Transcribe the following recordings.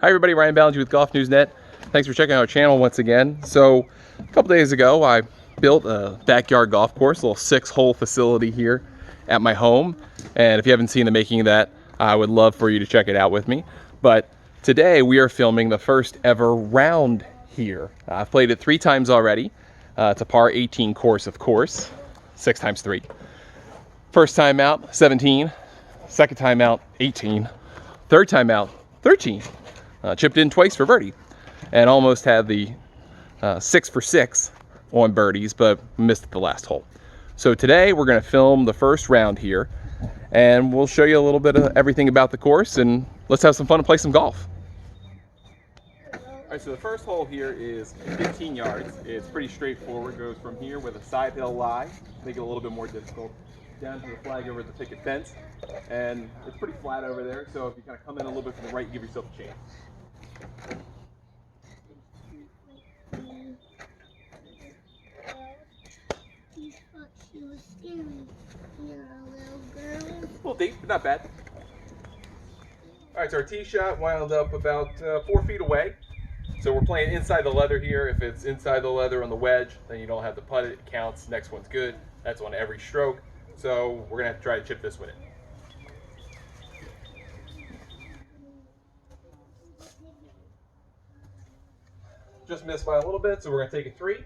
Hi everybody, Ryan Ballinger with Golf News Net. Thanks for checking out our channel once again. So a couple days ago I built a backyard golf course, a little 6-hole facility here at my home. And if you haven't seen the making of that, I would love for you to check it out with me. But today we are filming the first ever round here. I've played it 3 times already. It's a par 18 course, of course, 6 times 3. First time out, 17. Second time out, 18. Third time out, 13. Chipped in twice for birdie and almost had the 6 for 6 on birdies, but missed the last hole. So today we're going to film the first round here and we'll show you a little bit of everything about the course, and let's have some fun and play some golf. Alright, so the first hole here is 15 yards. It's pretty straightforward. It goes from here with a side hill lie, make it a little bit more difficult, down to the flag over the picket fence, and it's pretty flat over there, so if you kind of come in a little bit to the right, you give yourself a chance. You thought she was scary. You're a little girl. A little deep, but not bad. Alright, so our tee shot wound up about 4 feet away. So we're playing inside the leather here. If it's inside the leather on the wedge, then you don't have to putt it. It counts. Next one's good. That's on every stroke. So we're going to have to try to chip this one in. Just missed by a little bit, so we're going to take a 3.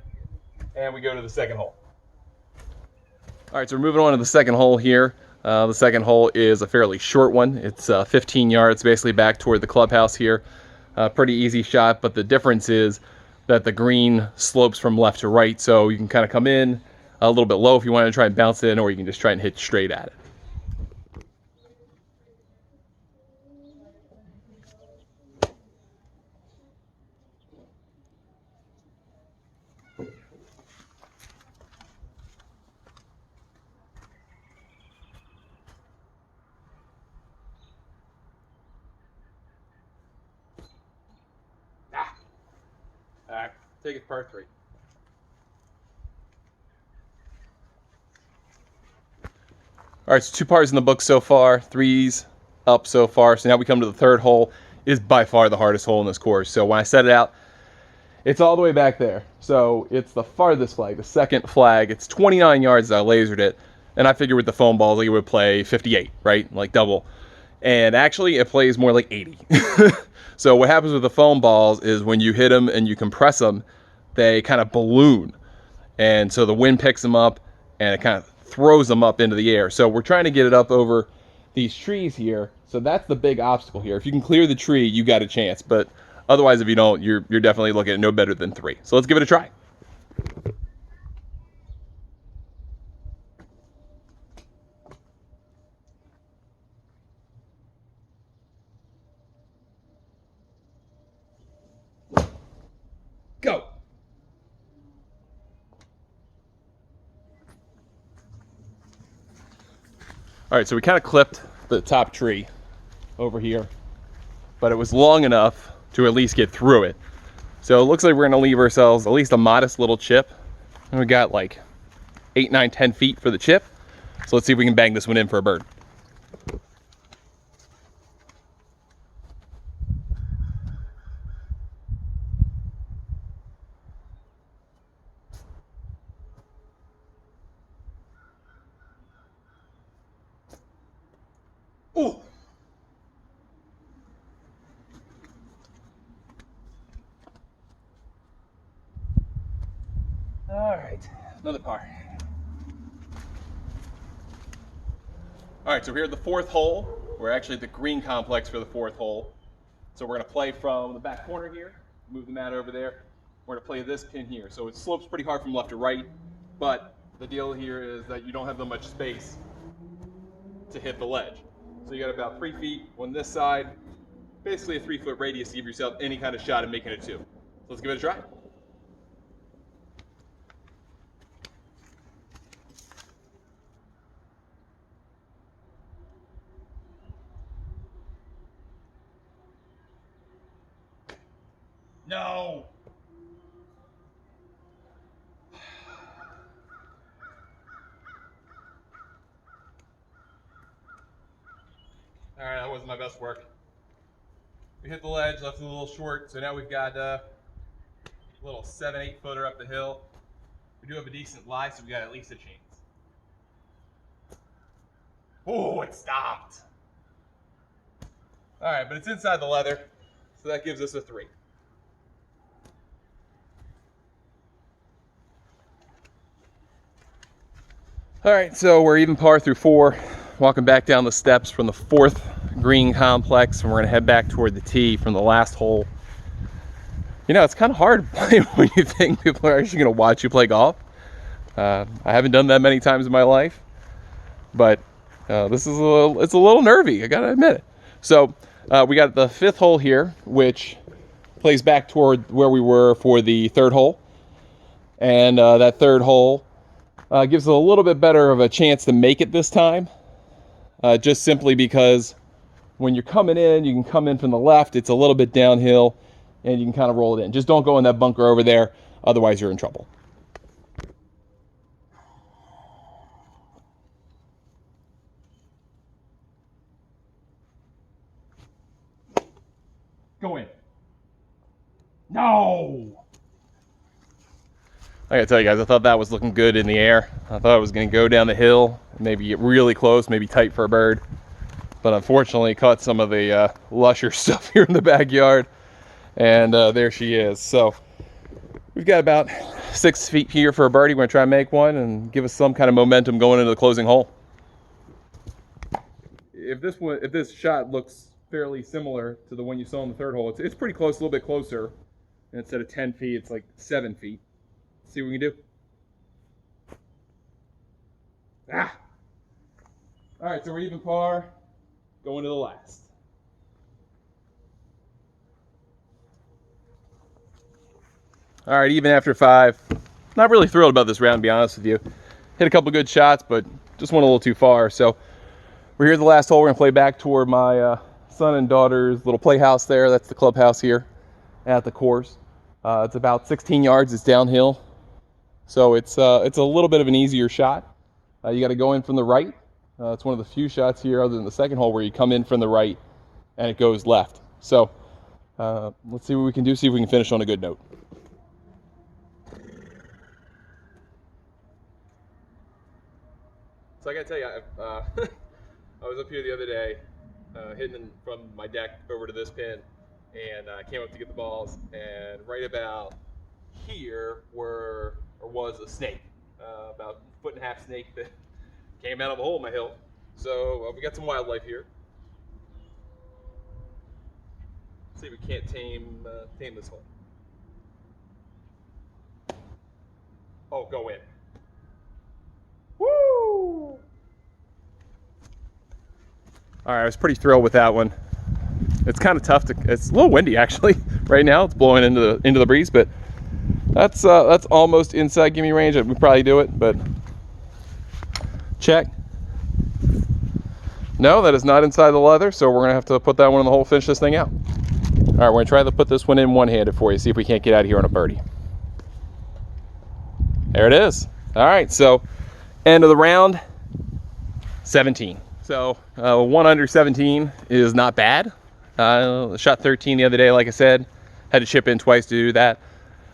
And we go to the second hole. All right, so we're moving on to the second hole here. The second hole is a fairly short one. It's 15 yards, basically back toward the clubhouse here. Pretty easy shot, but the difference is that the green slopes from left to right, so you can kind of come in a little bit low if you want to try and bounce it in, or you can just try and hit straight at it. Take it par 3. All right, so 2 pars in the book so far, 3s up so far. So now we come to the third hole. It is by far the hardest hole in this course. So when I set it out, it's all the way back there. So it's the farthest flag, the second flag. It's 29 yards that I lasered it. And I figured with the foam balls, it would play 58, right? Like double. And actually, it plays more like 80. So what happens with the foam balls is when you hit them and you compress them, they kind of balloon. And so the wind picks them up and it kind of throws them up into the air. So we're trying to get it up over these trees here. So that's the big obstacle here. If you can clear the tree, you got a chance. But otherwise, if you don't, you're definitely looking at no better than 3. So let's give it a try. Go. All right, so we kind of clipped the top tree over here, but it was long enough to at least get through it. So it looks like we're gonna leave ourselves at least a modest little chip. And we got like 8, 9, 10 feet for the chip. So let's see if we can bang this one in for a bird. Ooh. All right, another par. All right, so we're here at the 4th hole. We're actually at the green complex for the 4th hole. So we're gonna play from the back corner here, move the mat over there. We're gonna play this pin here. So it slopes pretty hard from left to right, but the deal here is that you don't have that much space to hit the ledge. So you got about 3 feet on this side, basically a 3-foot radius to give yourself any kind of shot at making it 2. So let's give it a try. No. All right, that wasn't my best work. We hit the ledge, left it a little short, so now we've got a little 7-8 footer up the hill. We do have a decent lie, so we got at least a chance. Oh, it stopped. All right, but it's inside the leather, so that gives us a 3. All right, so we're even par through 4, walking back down the steps from the 4th green complex, and we're gonna head back toward the tee from the last hole. You know, it's kind of hard to play when you think people are actually gonna watch you play golf. I haven't done that many times in my life, but this is it's a little nervy, I gotta admit it. So we got the 5th hole here, which plays back toward where we were for the 3rd hole. And that 3rd hole gives it a little bit better of a chance to make it this time, just simply because when you're coming in, you can come in from the left, it's a little bit downhill, and you can kind of roll it in. Just don't go in that bunker over there, otherwise you're in trouble. Go in. No! I gotta tell you guys, I thought that was looking good in the air. I thought it was gonna go down the hill, maybe get really close, maybe tight for a bird. But unfortunately caught some of the lusher stuff here in the backyard. And there she is. So we've got about 6 feet here for a birdie. We're gonna try and make one and give us some kind of momentum going into the closing hole. If this shot looks fairly similar to the one you saw in the 3rd hole, it's pretty close, a little bit closer. And instead of 10 feet, it's like 7 feet. See what we can do. Ah! All right, so we're even par, going to the last. All right, even after 5. Not really thrilled about this round, to be honest with you. Hit a couple good shots, but just went a little too far. So we're here at the last hole. We're gonna play back toward my son and daughter's little playhouse there. That's the clubhouse here at the course. It's about 16 yards. It's downhill. So it's a little bit of an easier shot. You got to go in from the right. It's one of the few shots here, other than the 2nd hole, where you come in from the right and it goes left. So let's see what we can do. See if we can finish on a good note. So I got to tell you, I was up here the other day, hitting from my deck over to this pin, and I came up to get the balls, and right about here was a snake, about 1.5 foot snake that came out of a hole in my hill. So we got some wildlife here. Let's see if we can't tame this hole. Oh, go in. Woo! All right, I was pretty thrilled with that one. It's kind of tough to. It's a little windy actually right now. It's blowing into the breeze, but that's almost inside gimme range. We probably do it, but check. No, that is not inside the leather, so we're gonna have to put that one in the hole, finish this thing out. All right, we're gonna try to put this one in one-handed for you, see if we can't get out of here on a birdie. There it is. All right, so end of the round, 17. So 1 under 17 is not bad. Shot 13 the other day, like I said. Had to chip in twice to do that.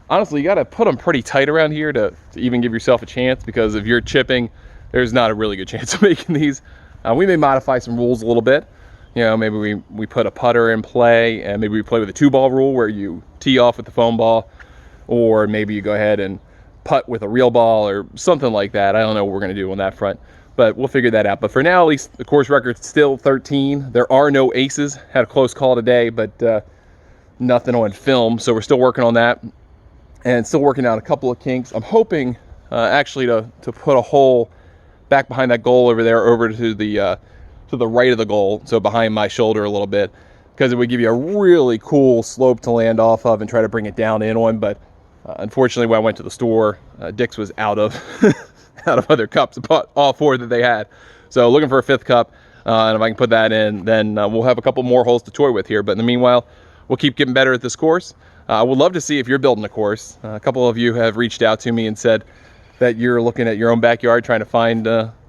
Honestly, you got to put them pretty tight around here to even give yourself a chance, because if you're chipping, there's not a really good chance of making these. We may modify some rules a little bit. You know, maybe we put a putter in play, and maybe we play with a 2-ball rule where you tee off with the foam ball, or maybe you go ahead and putt with a real ball or something like that. I don't know what we're going to do on that front, but we'll figure that out. But for now, at least the course record's still 13. There are no aces. Had a close call today, but nothing on film, so we're still working on that and still working out a couple of kinks. I'm hoping actually to put a hole back behind that goal over there, over to the right of the goal, so behind my shoulder a little bit, because it would give you a really cool slope to land off of and try to bring it down in on. But unfortunately, when I went to the store, Dick's was out of out of other cups. I bought all 4 that they had, so looking for a 5th cup, and if I can put that in, then we'll have a couple more holes to toy with here. But in the meanwhile, we'll keep getting better at this course. I would love to see if you're building a course. A couple of you have reached out to me and said that you're looking at your own backyard, trying to find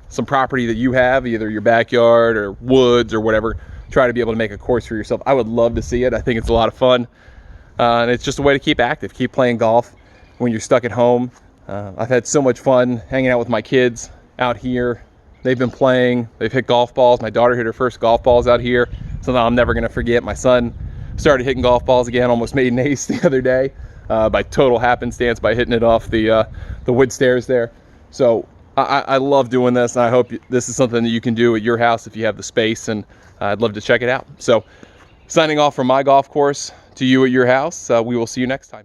some property that you have, either your backyard or woods or whatever, try to be able to make a course for yourself. I would love to see it. I think it's a lot of fun. And it's just a way to keep active, keep playing golf when you're stuck at home. I've had so much fun hanging out with my kids out here. They've been playing, they've hit golf balls. My daughter hit her first golf balls out here, something I'm never gonna forget. My son started hitting golf balls again, almost made an ace the other day by total happenstance, by hitting it off the wood stairs there. So I love doing this, and I hope this is something that you can do at your house if you have the space, and I'd love to check it out. So signing off from my golf course to you at your house, we will see you next time.